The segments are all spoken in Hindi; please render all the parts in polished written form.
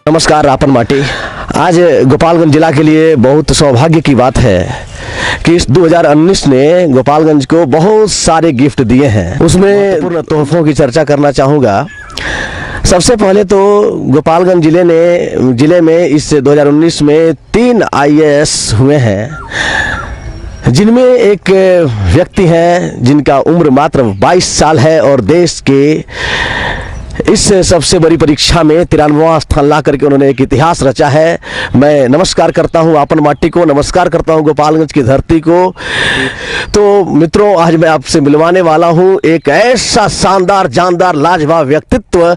नमस्कार रापन माटी। आज गोपालगंज जिला के लिए बहुत सौभाग्य की बात है कि इस 2019 ने गोपालगंज को बहुत सारे गिफ्ट दिए हैं। उसमें पूर्ण तोहफों की चर्चा करना चाहूँगा। सबसे पहले तो गोपालगंज जिले में इस 2019 में 3 IAS हुए हैं, जिनमें एक व्यक्ति हैं जिनका उम्र मात्र 22 साल है और देश के इस सबसे बड़ी परीक्षा में 93वां स्थान ला करके उन्होंने एक इतिहास रचा है। मैं नमस्कार करता हूं आपन माटी को, नमस्कार करता हूं गोपालगंज की धरती को। तो मित्रों, आज मैं आपसे मिलवाने वाला हूं एक ऐसा शानदार जानदार लाजवाब व्यक्तित्व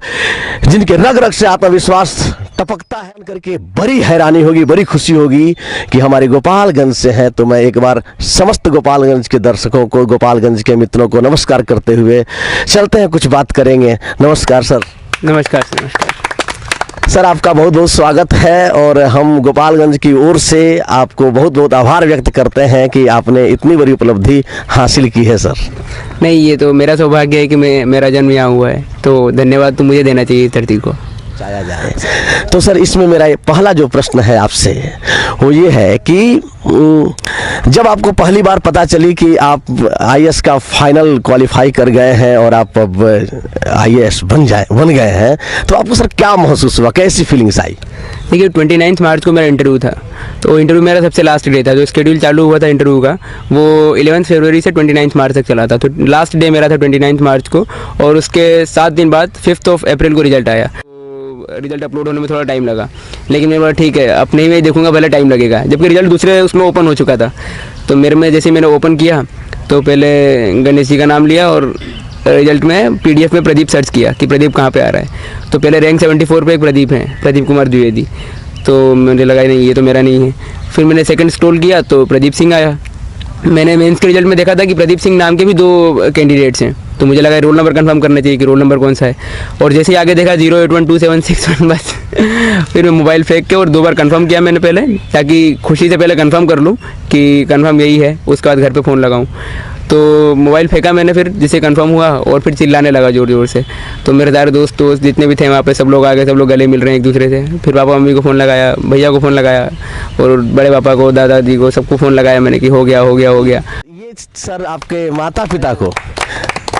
जिनके रग रग से आत्मविश्वास टपकता है करके बड़ी हैरानी होगी, बड़ी खुशी होगी कि हमारे गोपालगंज से हैं। तो मैं एक बार समस्त गोपालगंज के दर्शकों को, गोपालगंज के मित्रों को नमस्कार करते हुए चलते हैं, कुछ बात करेंगे। नमस्कार सर। नमस्कार सर, आपका बहुत बहुत स्वागत है और हम गोपालगंज की ओर से आपको बहुत बहुत आभार व्यक्त करते हैं कि आपने इतनी बड़ी उपलब्धि हासिल की है सर। नहीं, ये तो मेरा सौभाग्य है कि मेरा जन्म यहाँ हुआ है, तो धन्यवाद तो मुझे देना चाहिए इस धरती को। जाया जाए तो सर, इसमें मेरा पहला जो प्रश्न है आपसे वो ये है कि जब आपको पहली बार पता चली कि आप IAS का फाइनल क्वालिफाई कर गए हैं और आप अब IAS बन गए हैं, तो आपको सर क्या महसूस हुआ, कैसी फीलिंग्स आई? देखिए, 29 मार्च को मेरा इंटरव्यू था, तो इंटरव्यू मेरा सबसे लास्ट डे था। जो शेड्यूल चालू हुआ था इंटरव्यू का वो 11 फरवरी से 29 मार्च तक चला था, तो लास्ट डे मेरा था 29 मार्च को, और उसके 7 दिन बाद 5 अप्रैल को रिजल्ट आया। रिजल्ट अपलोड होने में थोड़ा टाइम लगा, लेकिन मैंने बोला ठीक है, अपने ही में देखूंगा, पहले टाइम लगेगा। जबकि रिजल्ट दूसरे उसमें ओपन हो चुका था, तो मेरे में जैसे मैंने ओपन किया तो पहले गणेश जी का नाम लिया और रिजल्ट में PDF में प्रदीप सर्च किया कि प्रदीप कहाँ पे आ रहा है। तो पहले रैंक 74 पे एक प्रदीप है, प्रदीप कुमार द्विवेदी, तो मुझे लगा नहीं, ये तो मेरा नहीं है। फिर मैंने सेकंड स्क्रॉल किया तो प्रदीप सिंह आया। मैंने मेंस के रिजल्ट में देखा था कि प्रदीप सिंह नाम के भी 2 कैंडिडेट्स हैं, तो मुझे लगा रोल नंबर कंफर्म करना चाहिए कि रोल नंबर कौन सा है। और जैसे ही आगे देखा 081276 बस फिर मैं मोबाइल फेंक के और 2 बार कंफर्म किया मैंने पहले, ताकि खुशी से पहले कंफर्म कर लूँ कि कंफर्म यही है, उसके बाद घर पे फ़ोन लगाऊँ। तो मोबाइल फेंका मैंने, फिर जिसे कंफर्म हुआ और फिर चिल्लाने लगा ज़ोर ज़ोर से। तो मेरे सारे दोस्त जितने भी थे वहाँ पे सब लोग आ गए, सब लोग गले मिल रहे हैं एक दूसरे से। फिर पापा मम्मी को फ़ोन लगाया, भैया को फ़ोन लगाया और बड़े पापा को, दादाजी को, सबको फ़ोन लगाया मैंने कि हो गया हो गया हो गया। ये सर आपके माता पिता को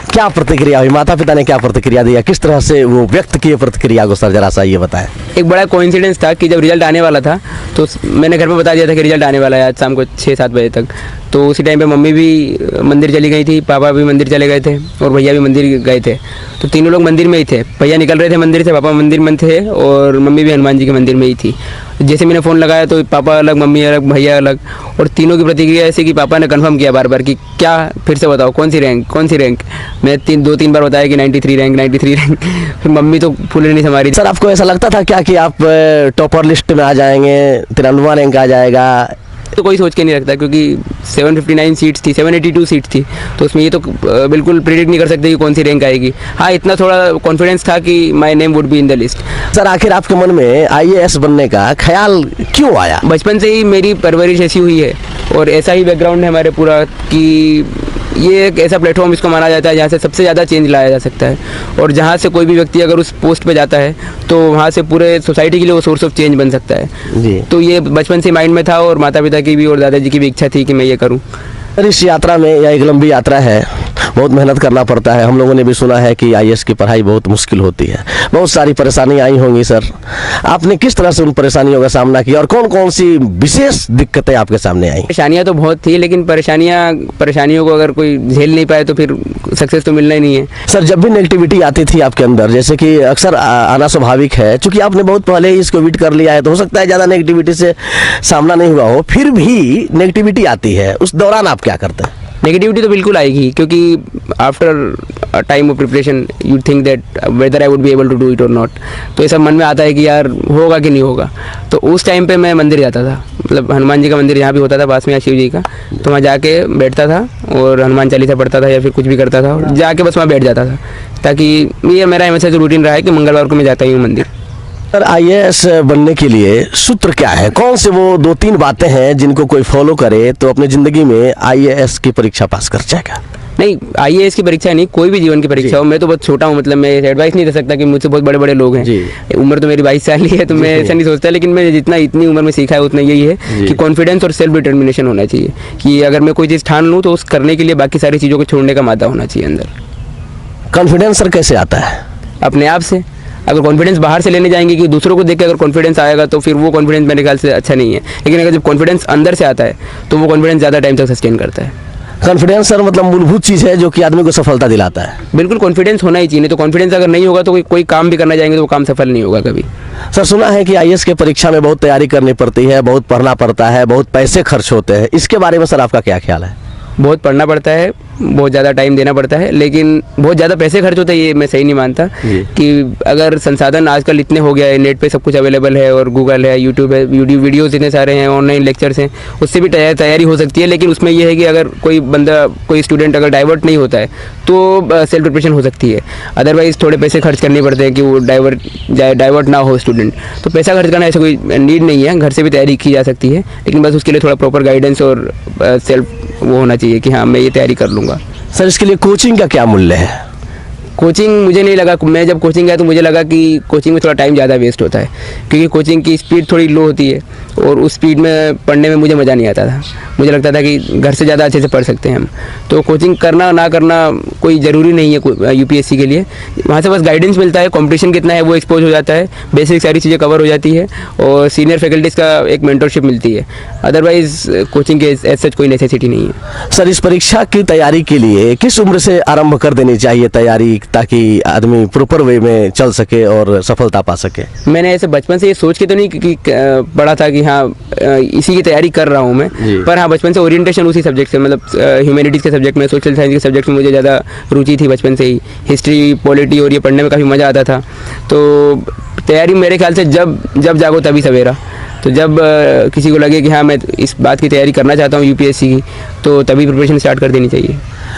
क्या प्रतिक्रिया हुई? माता पिता ने क्या प्रतिक्रिया दिया, किस तरह से वो व्यक्त किए प्रतिक्रिया को सर, जरा सा ये बताएं। एक बड़ा कोइंसिडेंस था कि जब रिजल्ट आने वाला था तो मैंने घर पे बता दिया था कि रिजल्ट आने वाला है आज शाम को 6-7 बजे तक। तो उसी टाइम पे मम्मी भी मंदिर चली गई थी, पापा भी मंदिर चले गए थे और भैया भी मंदिर गए थे। तो तीनों लोग मंदिर में ही थे। भैया निकल रहे थे मंदिर से, पापा मंदिर में थे और मम्मी भी हनुमान जी के मंदिर में ही थी। जैसे मैंने फ़ोन लगाया तो पापा अलग, मम्मी अलग, भैया अलग, और तीनों की प्रतिक्रिया ऐसी कि पापा ने कंफर्म किया बार बार कि क्या, फिर से बताओ कौन सी रैंक। मैं 2-3 बार बताया कि 93 रैंक। फिर मम्मी तो फूले नहीं समारी। सर, आपको ऐसा लगता था क्या कि आप टॉपर लिस्ट में आ जाएंगे, 93वां रैंक आ जाएगा? तो कोई सोच के नहीं रखता, क्योंकि 759 सीट्स थी, 782 सीट्स थी, तो उसमें ये तो बिल्कुल प्रेडिक्ट नहीं कर सकते कि कौन सी रैंक आएगी। हाँ, इतना थोड़ा कॉन्फिडेंस था कि my name would be in the list. Sir, आखिर आपके मन में IAS बनने का ख्याल क्यों आया? बचपन से ही मेरी परवरिश ऐसी हुई है और ऐसा ही बैकग्राउंड है हमारे पूरा कि ये एक ऐसा प्लेटफॉर्म इसको माना जाता है जहाँ से सबसे ज़्यादा चेंज लाया जा सकता है, और जहाँ से कोई भी व्यक्ति अगर उस पोस्ट पे जाता है तो वहाँ से पूरे सोसाइटी के लिए वो सोर्स ऑफ चेंज बन सकता है जी। तो ये बचपन से माइंड में था और माता पिता की भी और दादाजी की भी इच्छा थी कि मैं ये करूँ। इस यात्रा में, यह एक लंबी यात्रा है, बहुत मेहनत करना पड़ता है। हम लोगों ने भी सुना है कि IAS की पढ़ाई बहुत मुश्किल होती है, बहुत सारी परेशानियां आई होंगी। सर, आपने किस तरह से उन परेशानियों का सामना किया और कौन कौन सी विशेष दिक्कतें आपके सामने आई? परेशानियां तो बहुत थी, लेकिन परेशानियों को अगर कोई झेल नहीं पाए तो फिर सक्सेस तो मिलना ही नहीं है। सर, जब भी नेगेटिविटी आती थी आपके अंदर, जैसे कि अक्सर आना स्वाभाविक है, चूंकि आपने बहुत पहले ही इसको बीट कर लिया है, तो हो सकता है ज़्यादा नेगेटिविटी से सामना नहीं हुआ हो, फिर भी नेगेटिविटी आती है, उस दौरान आप क्या करते हैं? नेगेटिविटी तो बिल्कुल आएगी, क्योंकि after time of preparation you think that whether I would be able to do it और नॉट। तो ऐसा मन में आता है कि यार होगा कि नहीं होगा। तो उस टाइम पे मैं मंदिर जाता था, मतलब हनुमान जी का मंदिर जहाँ भी होता था पास में, या शिव जी का, तो वहाँ जाके बैठता था और हनुमान चालीसा पढ़ता था या फिर कुछ भी करता था, जाके बस वहाँ बैठ जाता था, ताकि ये मेरा हमेशा जो रूटीन रहा है कि मंगलवार को मैं जाता ही हूँ मंदिर। सर, IAS बनने के लिए सूत्र क्या है? कौन से वो 2-3 बातें हैं जिनको कोई फॉलो करे तो अपनी ज़िंदगी में IAS की परीक्षा पास कर जाएगा? नहीं, IAS की परीक्षा नहीं, कोई भी जीवन की परीक्षा हो। मैं तो बहुत छोटा हूँ, मतलब मैं एडवाइस नहीं दे सकता कि मुझसे बहुत बड़े बड़े लोग हैं। उम्र तो मेरी 22 साल ही है, तो मैं ऐसा नहीं सोचता, लेकिन मैं जितना इतनी उम्र में सीखा है उतना यही है कि कॉन्फिडेंस और सेल्फ डिटर्मिनेशन होना चाहिए, कि अगर मैं कोई चीज़ ठान लूँ तो उस करने के लिए बाकी सारी चीज़ों को छोड़ने का मादा होना चाहिए अंदर। कॉन्फिडेंस सर कैसे आता है? अपने आप से। अगर कॉन्फिडेंस बाहर से लेने जाएंगे कि दूसरों को देख के अगर कॉन्फिडेंस आएगा तो फिर वो कॉन्फिडेंस मेरे ख्याल से अच्छा नहीं है, लेकिन अगर जब कॉन्फिडेंस अंदर से आता है तो वो कॉन्फिडेंस ज़्यादा टाइम तक सस्टेन करता है। कॉन्फिडेंस सर मतलब मूलभूत चीज़ है जो कि आदमी को सफलता दिलाता है। बिल्कुल, कॉन्फिडेंस होना ही चाहिए, नहीं तो कॉन्फिडेंस अगर नहीं होगा तो कोई काम भी करना जाएंगे तो वो काम सफल नहीं होगा कभी। सर सुना है कि IAS के परीक्षा में बहुत तैयारी करनी पड़ती है, बहुत पढ़ना पड़ता है, बहुत पैसे खर्च होते हैं, इसके बारे में सर आपका क्या ख्याल है? बहुत पढ़ना पड़ता है, बहुत ज़्यादा टाइम देना पड़ता है, लेकिन बहुत ज़्यादा पैसे खर्च होते हैं, ये मैं सही नहीं मानता। कि अगर संसाधन आजकल इतने हो गया है, नेट पे सब कुछ अवेलेबल है और गूगल है, यूट्यूब है, वीडियोज़ इतने सारे हैं, ऑनलाइन लेक्चर्स हैं, उससे भी तैयारी हो सकती है। लेकिन उसमें यह है कि अगर कोई स्टूडेंट अगर डाइवर्ट नहीं होता है तो सेल्फ प्रिपरेशन हो सकती है। अदरवाइज़ थोड़े पैसे खर्च करने पड़ते हैं कि वो डाइवर्ट ना हो स्टूडेंट। तो पैसा खर्च करना ऐसा कोई नीड नहीं है, घर से भी तैयारी की जा सकती है, लेकिन बस उसके लिए थोड़ा प्रॉपर गाइडेंस और सेल्फ वो होना चाहिए कि हाँ मैं ये तैयारी कर लूँगा। सर इसके लिए कोचिंग का क्या मूल्य है? कोचिंग मुझे नहीं लगा, मैं जब कोचिंग गया तो मुझे लगा कि कोचिंग में थोड़ा टाइम ज़्यादा वेस्ट होता है, क्योंकि कोचिंग की स्पीड थोड़ी लो होती है और उस स्पीड में पढ़ने में मुझे मज़ा नहीं आता था। मुझे लगता था कि घर से ज़्यादा अच्छे से पढ़ सकते हैं हम। तो कोचिंग करना ना करना कोई ज़रूरी नहीं है UPSC के लिए। वहाँ से बस गाइडेंस मिलता है, कंपटीशन कितना है वो एक्सपोज हो जाता है, बेसिक सारी चीज़ें कवर हो जाती है और सीनियर फैकल्टीज़ का एक मेंटरशिप मिलती है। अदरवाइज़ कोचिंग के एज सच कोई नेसेसिटी नहीं है। सर इस परीक्षा की तैयारी के लिए किस उम्र से आरंभ कर देनी चाहिए तैयारी, ताकि आदमी प्रॉपर वे में चल सके और सफलता पा सके? मैंने ऐसे बचपन से ये सोच के तो नहीं कि पढ़ा था कि हाँ इसी की तैयारी कर रहा हूँ मैं, पर हाँ बचपन से ओरिएंटेशन उसी सब्जेक्ट से, मतलब ह्यूमैनिटीज़ के सब्जेक्ट में, सोशल साइंस के सब्जेक्ट में मुझे ज़्यादा रुचि थी बचपन से ही। हिस्ट्री, पॉलिटी और ये पढ़ने में काफ़ी मज़ा आता था। तो तैयारी मेरे ख्याल से जब जागो तभी सवेरा। तो जब किसी को लगे कि हाँ मैं इस बात की तैयारी करना चाहता हूँ UPSC की, तो तभी प्रिपरेशन स्टार्ट कर देनी चाहिए।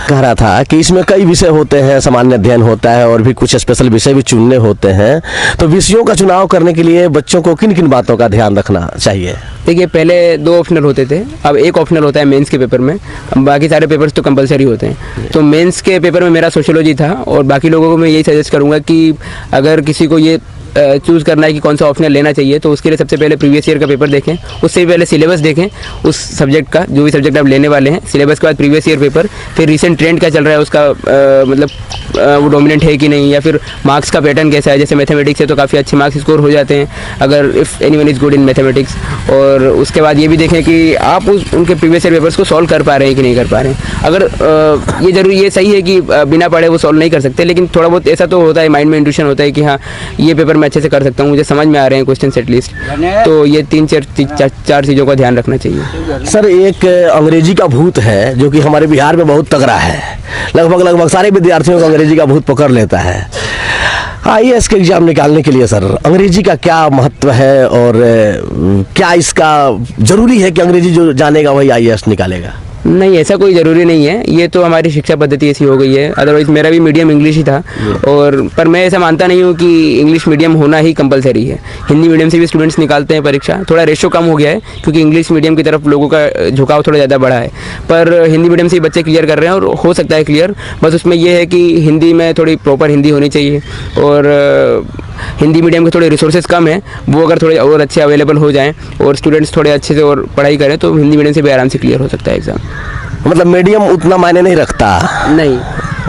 कह रहा था कि इसमें कई विषय होते हैं, सामान्य अध्ययन होता है और भी कुछ स्पेशल विषय भी चुनने होते हैं, तो विषयों का चुनाव करने के लिए बच्चों को किन किन बातों का ध्यान रखना चाहिए? देखिए, पहले 2 ऑप्शनल होते थे, अब एक ऑप्शनल होता है मेंस के पेपर में, बाकी सारे पेपर्स तो कंपलसरी होते हैं। तो मेंस के पेपर में मेरा सोशियोलॉजी था और बाकी लोगों को मैं यही सजेस्ट करूँगा कि अगर किसी को ये चूज़ करना है कि कौन सा ऑप्शनल लेना चाहिए, तो उसके लिए सबसे पहले प्रीवियस ईयर का पेपर देखें, उससे भी पहले सिलेबस देखें उस सब्जेक्ट का, जो भी सब्जेक्ट आप लेने वाले हैं। सिलेबस के बाद प्रीवियस ईयर पेपर, फिर रिसेंट ट्रेंड क्या चल रहा है उसका, मतलब वो डोमिनेंट है कि नहीं, या फिर मार्क्स का पैटर्न कैसा है। जैसे मैथमेटिक्स है तो काफ़ी अच्छे मार्क्स स्कोर हो जाते हैं अगर if anyone is good in mathematics. और उसके बाद ये भी देखें कि आप उनके प्रीवियस ईयर पेपर्स को सॉल्व कर पा रहे हैं कि नहीं कर पा रहे हैं। अगर ये सही है कि बिना पढ़े वो सॉल्व नहीं कर सकते, लेकिन थोड़ा बहुत ऐसा तो होता है, माइंड में इंट्यूशन होता है कि हाँ ये पेपर मैं अच्छे से कर सकता हूँ, मुझे समझ में आ रहे हैं क्वेश्चन एटलीस्ट। तो ये 3-4 चीज़ों का ध्यान रखना चाहिए। सर एक अंग्रेजी का भूत है जो कि हमारे बिहार में बहुत तगड़ा है, लगभग सारे विद्यार्थियों को अंग्रेजी का भूत पकड़ लेता है। IAS के एग्जाम निकालने के लिए सर अंग्रेजी का क्या महत्व है और क्या इसका जरूरी है कि अंग्रेजी जो जानेगा वही IAS निकालेगा? नहीं, ऐसा कोई ज़रूरी नहीं है, ये तो हमारी शिक्षा पद्धति ऐसी हो गई है। अदरवाइज़ मेरा भी मीडियम इंग्लिश ही था, और पर मैं ऐसा मानता नहीं हूँ कि इंग्लिश मीडियम होना ही कंपलसरी है। हिंदी मीडियम से भी स्टूडेंट्स निकालते हैं परीक्षा, थोड़ा रेशो कम हो गया है क्योंकि इंग्लिश मीडियम की तरफ लोगों का झुकाव थोड़ा ज़्यादा बढ़ा है, पर हिंदी मीडियम से ही बच्चे क्लियर कर रहे हैं और हो सकता है क्लियर। बस उसमें यह है कि हिंदी में थोड़ी प्रॉपर हिंदी होनी चाहिए, और हिंदी मीडियम के थोड़े रिसोर्सेज कम हैं, वो अगर थोड़े और अच्छे अवेलेबल हो जाएँ और स्टूडेंट्स थोड़े अच्छे से और पढ़ाई करें तो हिंदी मीडियम से भी आराम से क्लियर हो सकता है एग्ज़ाम। मतलब मीडियम उतना मायने नहीं रखता? नहीं,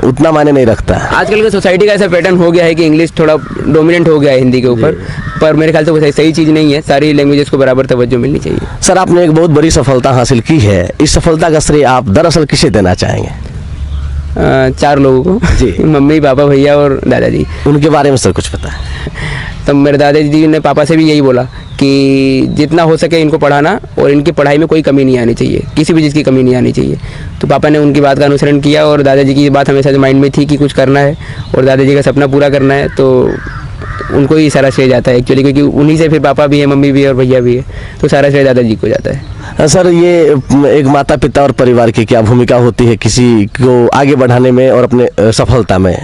उतना मायने नहीं रखता। आजकल के सोसाइटी का ऐसा पैटर्न हो गया है कि इंग्लिश थोड़ा डोमिनेंट हो गया है हिंदी के ऊपर, पर मेरे ख्याल से वो सही चीज़ नहीं है। सारी लैंग्वेजेस को बराबर तवज्जो मिलनी चाहिए। सर आपने एक बहुत बड़ी सफलता हासिल की है, इस सफलता का श्रेय आप दरअसल किसे देना चाहेंगे? 4 लोगों को जी, मम्मी, पापा, भैया और दादाजी। उनके बारे में सर कुछ पता है? तो मेरे दादाजी ने पापा से भी यही बोला कि जितना हो सके इनको पढ़ाना और इनकी पढ़ाई में कोई कमी नहीं आनी चाहिए, किसी भी चीज़ की कमी नहीं आनी चाहिए। तो पापा ने उनकी बात का अनुसरण किया और दादाजी की बात हमेशा से माइंड में थी कि कुछ करना है और दादाजी का सपना पूरा करना है, तो उनको ही सारा श्रेय जाता है एक्चुअली, क्योंकि उन्हीं से फिर पापा भी है, मम्मी भी है और भैया भी है, तो सारा श्रेय दादाजी को जाता है। सर ये एक माता पिता और परिवार की क्या भूमिका होती है किसी को आगे बढ़ाने में और अपने सफलता में?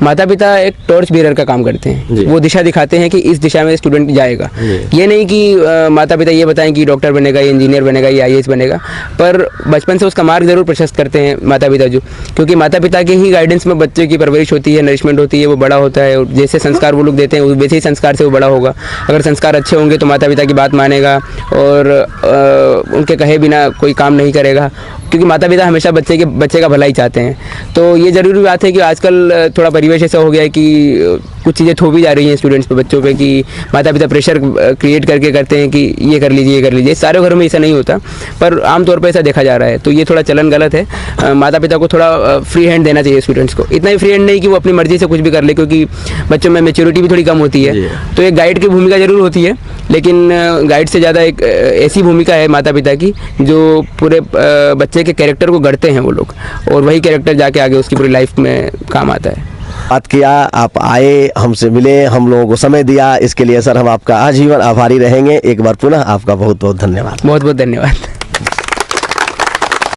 माता पिता एक टॉर्च बीरर का काम करते जी। हैं। वो दिशा दिखाते हैं कि इस दिशा में स्टूडेंट जाएगा। ये नहीं कि माता पिता ये बताएं कि डॉक्टर बनेगा, ये इंजीनियर बनेगा, ये आईएएस बनेगा, पर बचपन से उसका मार्ग जरूर प्रशस्त करते हैं माता पिता जो, क्योंकि माता पिता के ही गाइडेंस में बच्चे की परवरिश होती है, नरिशमेंट होती है, वो बड़ा होता है। और जैसे संस्कार वो लोग देते हैं वैसे ही संस्कार से वो बड़ा होगा। अगर संस्कार अच्छे होंगे तो माता पिता की बात मानेगा और उनके कहे बिना कोई काम नहीं करेगा, क्योंकि माता पिता हमेशा बच्चे का भला ही चाहते हैं। तो ये ज़रूरी बात है कि आजकल थोड़ा परिवेश ऐसा हो गया है कि कुछ चीज़ें थोपी जा रही हैं स्टूडेंट्स पे, बच्चों पे, कि माता पिता प्रेशर क्रिएट करके करते हैं कि ये कर लीजिए, ये कर लीजिए। सारे घरों में ऐसा नहीं होता, पर आमतौर पर ऐसा देखा जा रहा है। तो ये थोड़ा चलन गलत है। माता पिता को थोड़ा फ्री हैंड देना चाहिए स्टूडेंट्स को। इतना ही फ्री हैंड नहीं कि वो अपनी मर्जी से कुछ भी कर ले, क्योंकि बच्चों में मैच्योरिटी भी थोड़ी कम होती है। तो एक गाइड की भूमिका ज़रूर होती है, लेकिन गाइड से ज़्यादा एक ऐसी भूमिका है माता पिता की जो पूरे बच्चे के कैरेक्टर को गढ़ते हैं वो लोग, और वही कैरेक्टर जाके आगे उसकी पूरी लाइफ में काम आता है। बात किया, आप आए, हमसे मिले, हम लोगों को समय दिया, इसके लिए सर हम आपका आजीवन आभारी रहेंगे। एक बार पुनः आपका बहुत बहुत धन्यवाद। बहुत बहुत धन्यवाद।